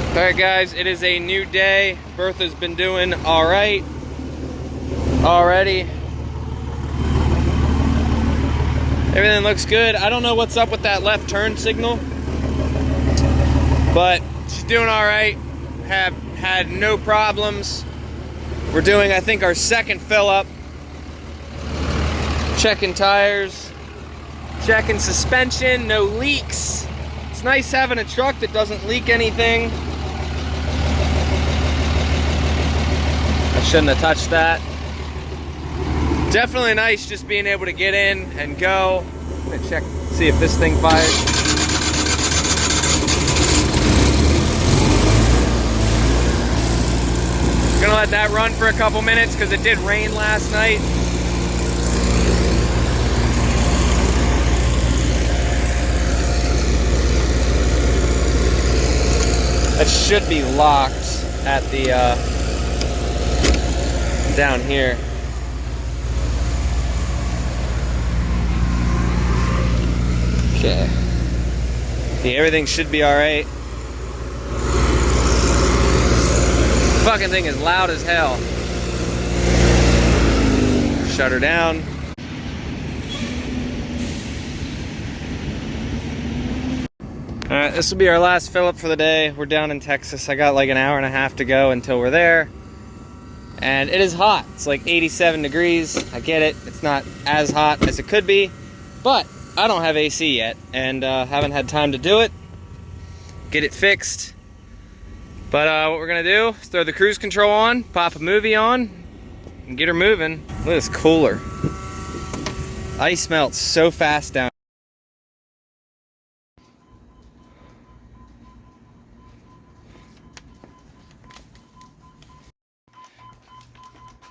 Alright guys, it is a new day. Bertha's been doing alright already. Everything looks good. I don't know what's up with that left turn signal, but she's doing alright. Have had no problems. We're doing, I think, our second fill up. Checking tires, checking suspension, no leaks. It's nice having a truck that doesn't leak anything. I shouldn't have touched that. Definitely nice just being able to get in and go. I'm gonna check, see if this thing fires. Gonna let that run for a couple minutes because it did rain last night. That should be locked at the down here. Okay. See, everything should be alright. Fucking thing is loud as hell. Shut her down. Alright, this will be our last fill up for the day. We're down in Texas. I got like an hour and a half to go until we're there. And it is hot. It's like 87 degrees. I get it. It's not as hot as it could be. But I don't have AC yet. And haven't had time to do it. Get it fixed. But what we're going to do is throw the cruise control on, pop a movie on, and get her moving. Look at this cooler. Ice melts so fast down.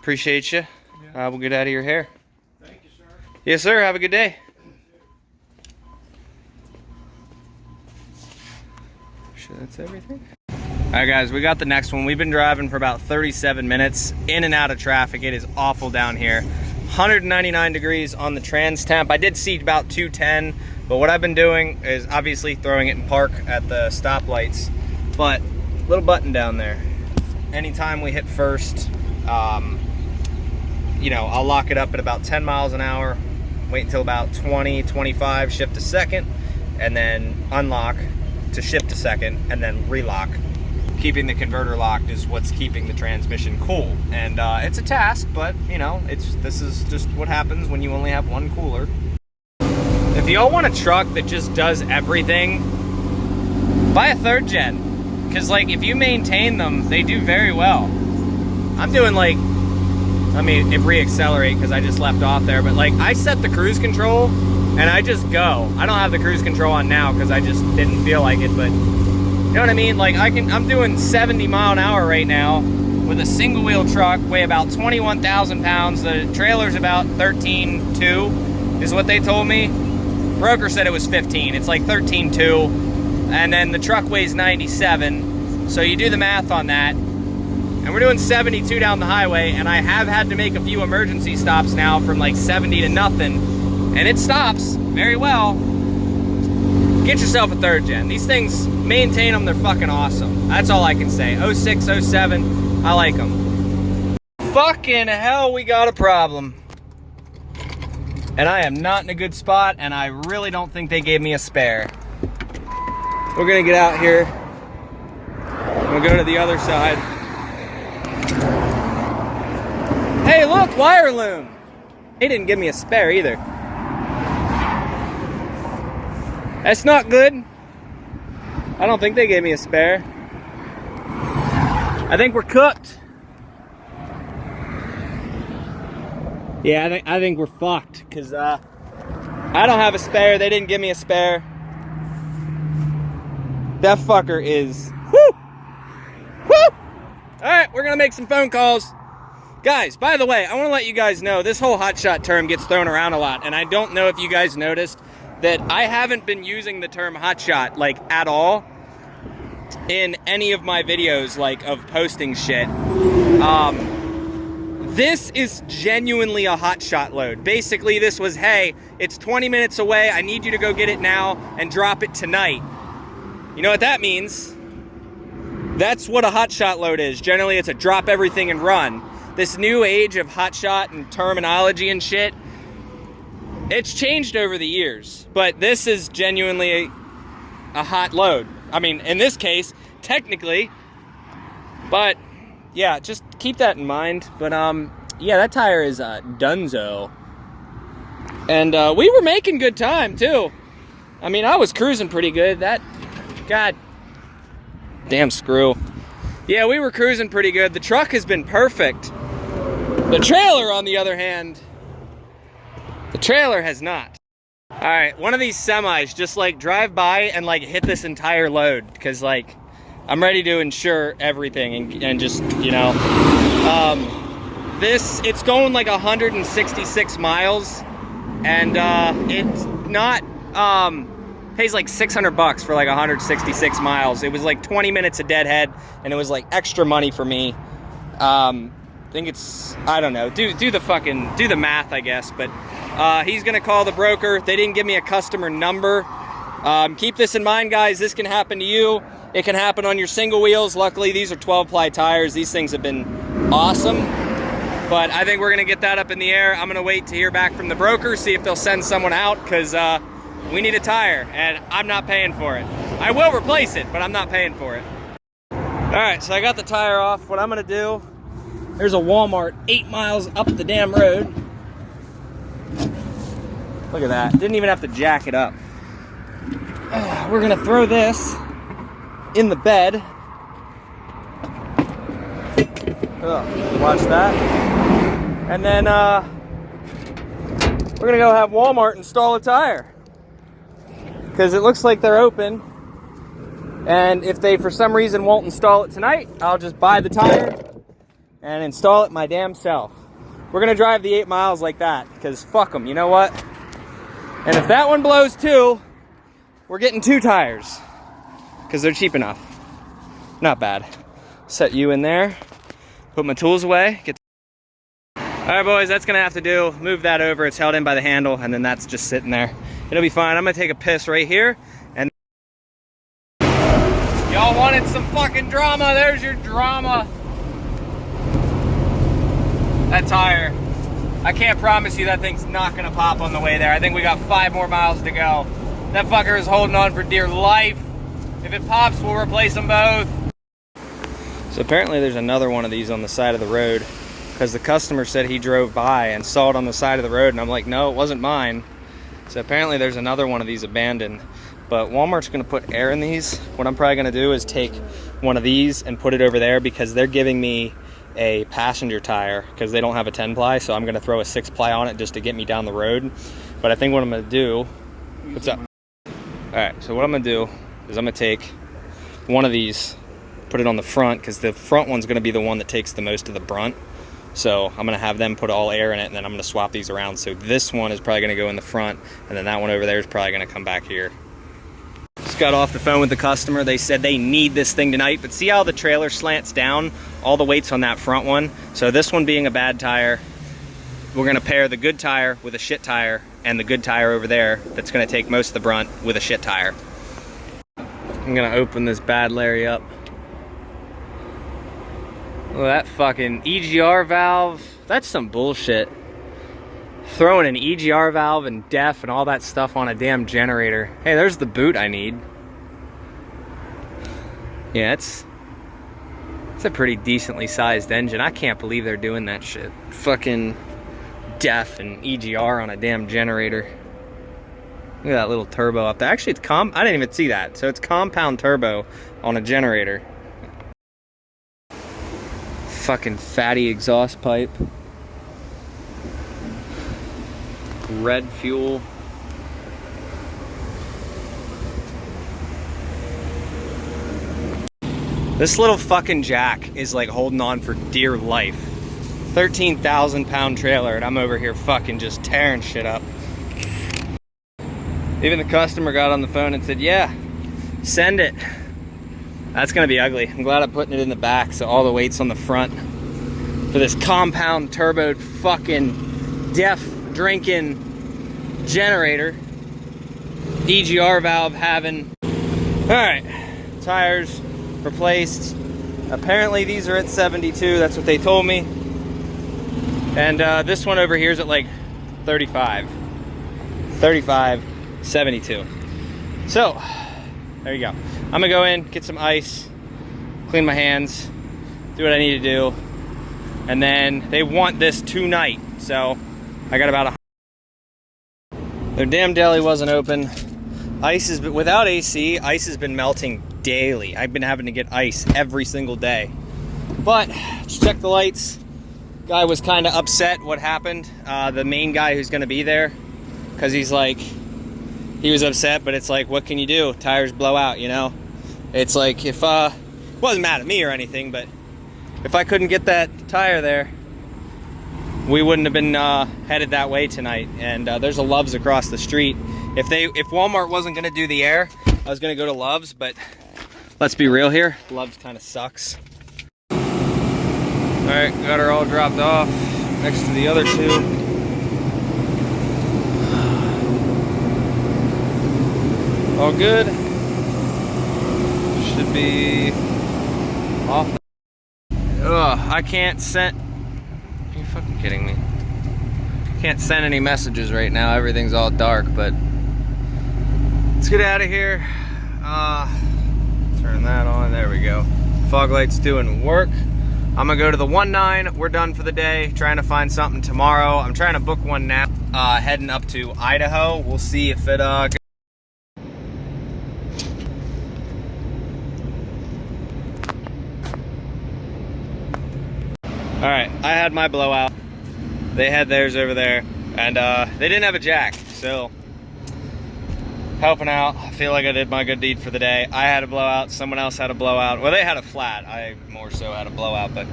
Appreciate you. We'll get out of your hair. Thank you, sir. Yes, sir. Have a good day. Sure, that's everything. All right, guys, we got the next one. We've been driving for about 37 minutes in and out of traffic. It is awful down here. 199 degrees on the trans temp. I did see about 210, but what I've been doing is obviously throwing it in park at the stoplights. But little button down there. Anytime we hit first, you know, I'll lock it up at about 10 miles an hour, wait until about 20, 25, shift to second, and then unlock to shift to second, and then relock. Keeping the converter locked is what's keeping the transmission cool. And it's a task, but you know, this is just what happens when you only have one cooler. If y'all want a truck that just does everything, buy a 3rd gen. Because like, if you maintain them, they do very well. I'm doing like, let me re-accelerate because I just left off there, but like I set the cruise control and I just go. I don't have the cruise control on now because I just didn't feel like it, but you know what I mean? Like I'm doing 70 mile an hour right now with a single wheel truck, weigh about 21,000 pounds. The trailer's about 13.2 is what they told me. Broker said it was 15. It's like 13.2. And then the truck weighs 97. So you do the math on that. And we're doing 72 down the highway, and I have had to make a few emergency stops now from like 70 to nothing, and it stops very well. Get yourself a 3rd gen. These things, maintain them, they're fucking awesome. That's all I can say. 06, 07, I like them. Fucking hell, we got a problem. And I am not in a good spot, and I really don't think they gave me a spare. We're gonna get out here. We'll go to the other side. Hey, look, wire loom. He didn't give me a spare either. That's not good. I don't think they gave me a spare. I think we're cooked. Yeah, I think we're fucked because I don't have a spare. They didn't give me a spare. That fucker is whoo! Woo! All right, we're gonna make some phone calls. Guys, by the way, I want to let you guys know this whole hotshot term gets thrown around a lot, and I don't know if you guys noticed that I haven't been using the term hotshot like at all in any of my videos, like of posting shit. This is genuinely a hotshot load. Basically, this was, hey, it's 20 minutes away. I need you to go get it now and drop it tonight. You know what that means? That's what a hotshot load is. Generally, it's a drop everything and run. This new age of hotshot and terminology and shit, it's changed over the years, but this is genuinely a hot load. I mean, in this case, technically, but yeah, just keep that in mind. But yeah, that tire is dunzo. And we were making good time too. I mean, I was cruising pretty good. That, god damn screw. Yeah, we were cruising pretty good. The truck has been perfect. The trailer, on the other hand, the trailer has not. All right, one of these semis just like drive by and like hit this entire load, because like I'm ready to insure everything and just, you know, it's going like 166 miles, and it's not, pays like $600 for like 166 miles. It was like 20 minutes of deadhead, and it was like extra money for me. I think it's, I don't know, do the math, I guess. But he's gonna call the broker. They didn't give me a customer number. Keep this in mind, guys. This can happen to you. It can happen on your single wheels. Luckily, these are 12-ply tires. These things have been awesome. But I think we're gonna get that up in the air. I'm gonna wait to hear back from the broker, see if they'll send someone out, because we need a tire, and I'm not paying for it. I will replace it, but I'm not paying for it. All right, so I got the tire off. What I'm gonna do, there's a Walmart 8 miles up the damn road. Look at that, didn't even have to jack it up. We're gonna throw this in the bed. Watch that. And then we're gonna go have Walmart install a tire, because it looks like they're open. And if they for some reason won't install it tonight, I'll just buy the tire and install it my damn self. We're gonna drive the 8 miles like that, because fuck them, you know what? And if that one blows too, we're getting 2 tires, because they're cheap enough. Not bad. Set you in there, put my tools away. All right, boys, that's gonna have to do. Move that over, it's held in by the handle, and then that's just sitting there. It'll be fine. I'm gonna take a piss right here, and y'all wanted some fucking drama. There's your drama. That tire, I can't promise you that thing's not gonna pop on the way there. I think we got 5 more miles to go. That fucker is holding on for dear life. If it pops, we'll replace them both. So apparently there's another one of these on the side of the road, because the customer said he drove by and saw it on the side of the road, and I'm like, no, it wasn't mine. So apparently there's another one of these abandoned. But Walmart's gonna put air in these. What I'm probably gonna do is take one of these and put it over there, because they're giving me a passenger tire because they don't have a 10-ply, so I'm gonna throw a 6-ply on it just to get me down the road. But I think what I'm gonna do, what's up? All right, so what I'm gonna do is I'm gonna take one of these, put it on the front, because the front one's gonna be the one that takes the most of the brunt. So I'm gonna have them put all air in it, and then I'm gonna swap these around. So this one is probably gonna go in the front, and then that one over there is probably gonna come back here. Just got off the phone with the customer. They said they need this thing tonight, but see how the trailer slants down? All the weight's on that front one. So this one being a bad tire, we're gonna pair the good tire with a shit tire, and the good tire over there that's gonna take most of the brunt with a shit tire. I'm gonna open this bad Larry up. Well, that fucking EGR valve, that's some bullshit. Throwing an EGR valve and def and all that stuff on a damn generator. Hey, there's the boot I need. Yeah, it's a pretty decently sized engine. I can't believe they're doing that shit. Fucking def and EGR on a damn generator. Look at that little turbo up there. Actually, it's I didn't even see that. So it's compound turbo on a generator. Fucking fatty exhaust pipe. Red fuel. This little fucking jack is like holding on for dear life. 13,000 pound trailer, and I'm over here fucking just tearing shit up. Even the customer got on the phone and said, yeah, send it. That's gonna be ugly. I'm glad I'm putting it in the back, so all the weight's on the front for this compound turboed fucking def drinking generator. EGR valve having. All right, tires replaced. Apparently these are at 72, that's what they told me. And this one over here is at like 35, 72. So, there you go. I'm gonna go in, get some ice, clean my hands, do what I need to do. And then they want this tonight. So, I got about their damn deli wasn't open. Ice is, without AC, ice has been melting daily. I've been having to get ice every single day. But, just check the lights. Guy was kind of upset what happened. The main guy who's gonna be there. Because he's like, he was upset, but it's like, what can you do? Tires blow out, you know? It's like, if, wasn't mad at me or anything, but if I couldn't get that tire there, we wouldn't have been headed that way tonight. And there's a Love's across the street. If Walmart wasn't gonna do the air, I was gonna go to Love's, but let's be real here, Love's kind of sucks. All right, got her all dropped off next to the other two. All good. Should be off. Ugh, I can't send. Are you fucking kidding me? Can't send any messages right now. Everything's all dark, but let's get out of here. Turn that on. There we go. Fog light's doing work. I'm gonna go to the 1-9. We're done for the day. Trying to find something tomorrow. I'm trying to book one now. Heading up to Idaho. We'll see if it All right, I had my blowout. They had theirs over there, and they didn't have a jack, so helping out. I feel like I did my good deed for the day. I had a blowout, someone else had a blowout. Well, they had a flat. I more so had a blowout, but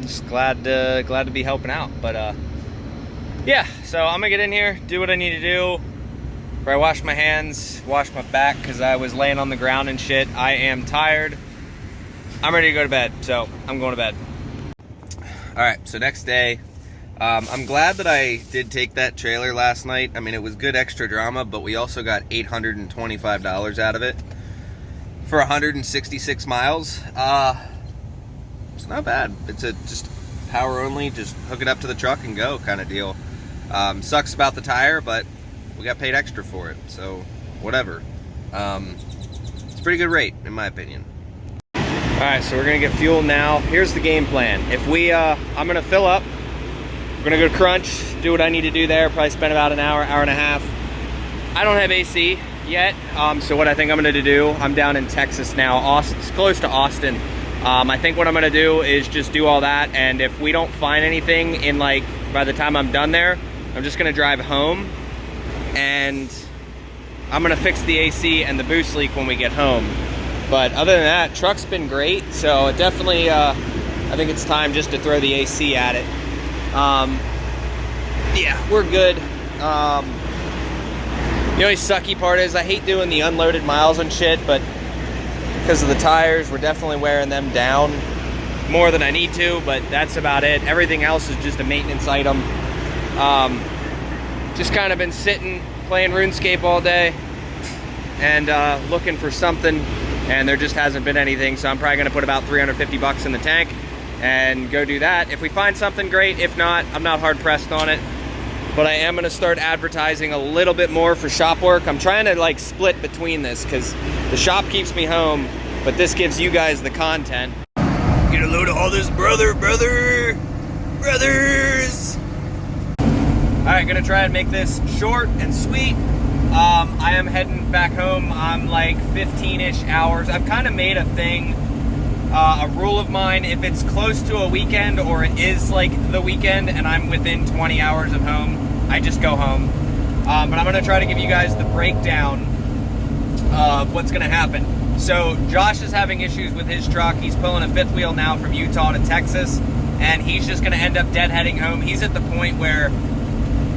just glad to be helping out. But yeah, so I'm gonna get in here, do what I need to do. Probably wash my hands, wash my back because I was laying on the ground and shit. I am tired. I'm ready to go to bed, so I'm going to bed. All right, so next day, I'm glad that I did take that trailer last night. I mean, it was good extra drama, but we also got $825 out of it for 166 miles. It's not bad. It's a just power only, just hook it up to the truck and go kind of deal. Sucks about the tire, but we got paid extra for it, so whatever. It's a pretty good rate, in my opinion. All right, so we're gonna get fuel now. Here's the game plan. If we, I'm gonna fill up. We're gonna go to Crunch, do what I need to do there. Probably spend about an hour, hour and a half. I don't have AC yet, so what I think I'm gonna do, I'm down in Texas now. Austin, it's close to Austin. I think what I'm gonna do is just do all that, and if we don't find anything in like, by the time I'm done there, I'm just gonna drive home, and I'm gonna fix the AC and the boost leak when we get home. But other than that, truck's been great, so definitely, I think it's time just to throw the AC at it. Yeah, we're good. The only sucky part is I hate doing the unloaded miles and shit, but because of the tires, we're definitely wearing them down more than I need to, but that's about it. Everything else is just a maintenance item. Just kind of been sitting, playing RuneScape all day, and looking for something. And there just hasn't been anything, so I'm probably gonna put about 350 bucks in the tank and go do that. If we find something, great. If not, I'm not hard pressed on it. But I am gonna start advertising a little bit more for shop work. I'm trying to like split between this because the shop keeps me home, but this gives you guys the content. Get a load of all this brothers. All right, gonna try and make this short and sweet. I am heading back home. I'm like 15-ish hours. I've kind of made a thing, a rule of mine. If it's close to a weekend or it is like the weekend and I'm within 20 hours of home, I just go home. But I'm gonna try to give you guys the breakdown of what's gonna happen. So Josh is having issues with his truck. He's pulling a fifth wheel now from Utah to Texas, and he's just gonna end up deadheading home. He's at the point where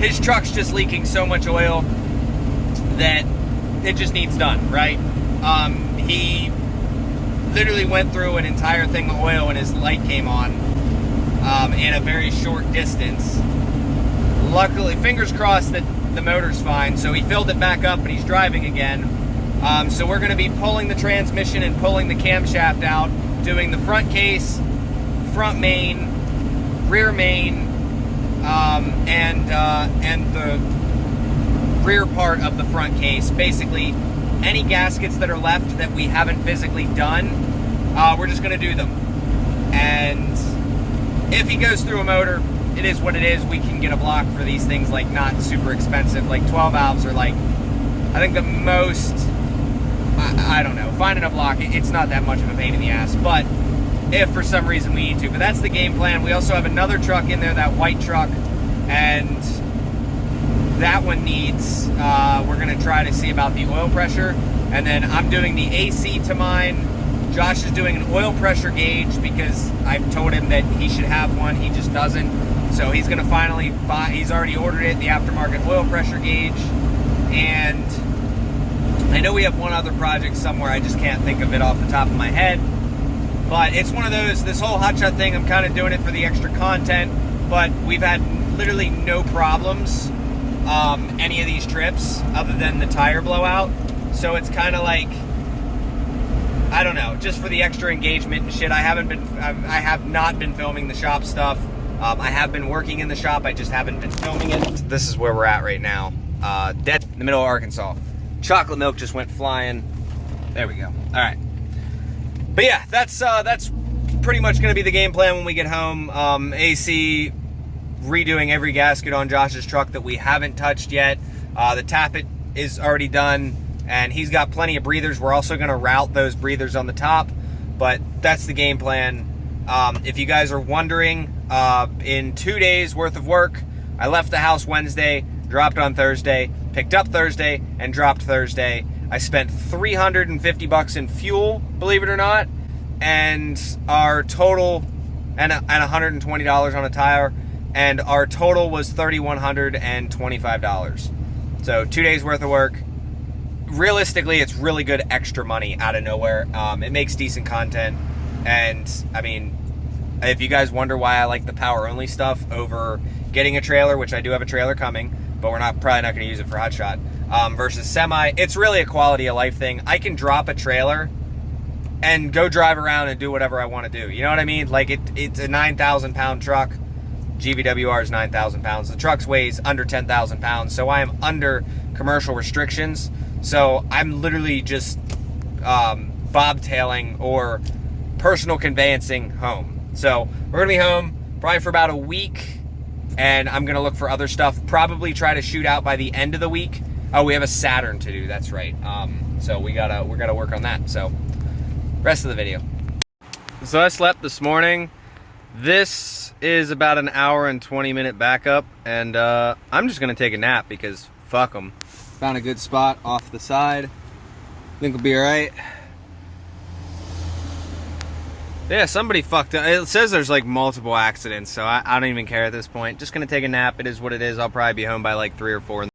his truck's just leaking so much oil that it just needs done, right? He literally went through an entire thing of oil and his light came on in a very short distance. Luckily, fingers crossed that the motor's fine, so he filled it back up and he's driving again. So we're going to be pulling the transmission and pulling the camshaft out, doing the front case, front main, rear main, and the rear part of the front case. Basically, any gaskets that are left that we haven't physically done, we're just going to do them. And if he goes through a motor, it is what it is. We can get a block for these things, like, not super expensive. Like 12 valves are like, I think the most, I don't know, finding a block, it's not that much of a pain in the ass, but if for some reason we need to. But that's the game plan. We also have another truck in there, that white truck, and that one needs, we're going to try to see about the oil pressure, and then I'm doing the AC to mine. Josh is doing an oil pressure gauge because I've told him that he should have one. He just doesn't. So he's going to finally buy, he's already ordered it, the aftermarket oil pressure gauge. And I know we have one other project somewhere. I just can't think of it off the top of my head. But it's one of those, this whole hotshot thing, I'm kind of doing it for the extra content. But we've had literally no problems any of these trips other than the tire blowout. So it's kind of like, I don't know, just for the extra engagement and shit. I have not been filming the shop stuff. I have been working in the shop, I just haven't been filming it. This is where we're at right now. Dead in the middle of Arkansas. Chocolate milk just went flying. There we go. All right. But yeah, that's pretty much gonna be the game plan when we get home. AC, redoing every gasket on Josh's truck that we haven't touched yet. The tappet is already done, and he's got plenty of breathers. We're also gonna route those breathers on the top, but that's the game plan. If you guys are wondering, in 2 days worth of work, I left the house Wednesday, dropped on Thursday, picked up Thursday, and dropped Thursday. I spent $350 in fuel, believe it or not, and our total, and $120 on a tire, and our total was $3,125. So 2 days worth of work. Realistically, it's really good extra money out of nowhere. It makes decent content, and I mean, if you guys wonder why I like the power only stuff over getting a trailer, which I do have a trailer coming, but we're probably not going to use it for hotshot, versus semi, it's really a quality of life thing. I can drop a trailer and go drive around and do whatever I want to do. You know what I mean? Like, it's a 9,000 pound truck. GVWR is 9,000 pounds. The truck weighs under 10,000 pounds, so I am under commercial restrictions. So I'm literally just bobtailing or personal conveyancing home. So we're gonna be home probably for about a week, and I'm gonna look for other stuff. Probably try to shoot out by the end of the week. Oh, we have a Saturn to do. That's right. So we gotta work on that. So rest of the video. So I slept this morning. This is about an hour and 20-minute backup, and I'm just gonna take a nap because fuck them. Found a good spot off the side. Think we'll be all right. Yeah, somebody fucked up. It says there's like multiple accidents, so I don't even care at this point. Just gonna take a nap. It is what it is. I'll probably be home by like 3 or 4 in the